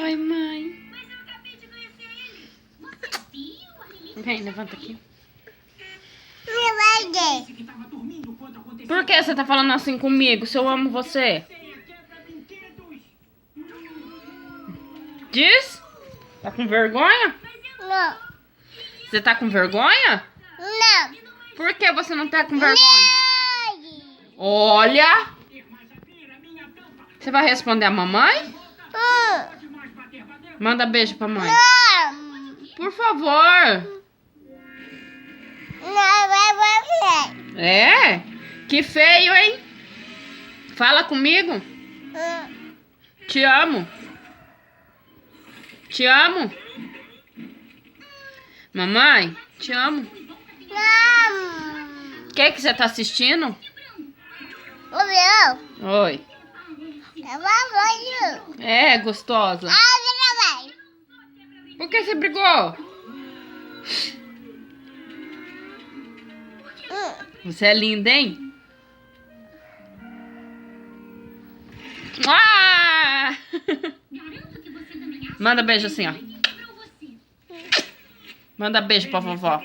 Oi, mãe. Vem, levanta aqui. Por que você tá falando assim comigo, se eu amo você? Diz? Tá com vergonha? Não. Você tá com vergonha? Não. Por que você não tá com vergonha? Olha! Você vai responder a mamãe? Manda beijo pra mãe. Não. Por favor. Não vai fazer. É? Que feio, hein? Fala comigo. Te amo. Te amo. Mamãe, te amo. Não. O que você tá assistindo? Ouviu? Oi. Eu vou. É, gostosa. Ah, vai. Por que você brigou? Você é linda, hein? Ah! Manda beijo assim, ó. Manda beijo pra vovó.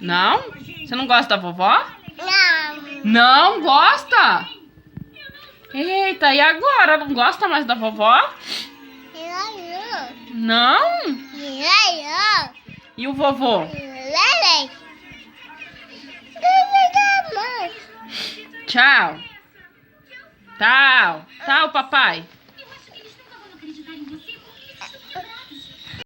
Não? Você não gosta da vovó? Não. Não gosta? Eita, e agora? Não gosta mais da vovó? Não? E o vovô? Tchau. Tchau. Tchau, papai.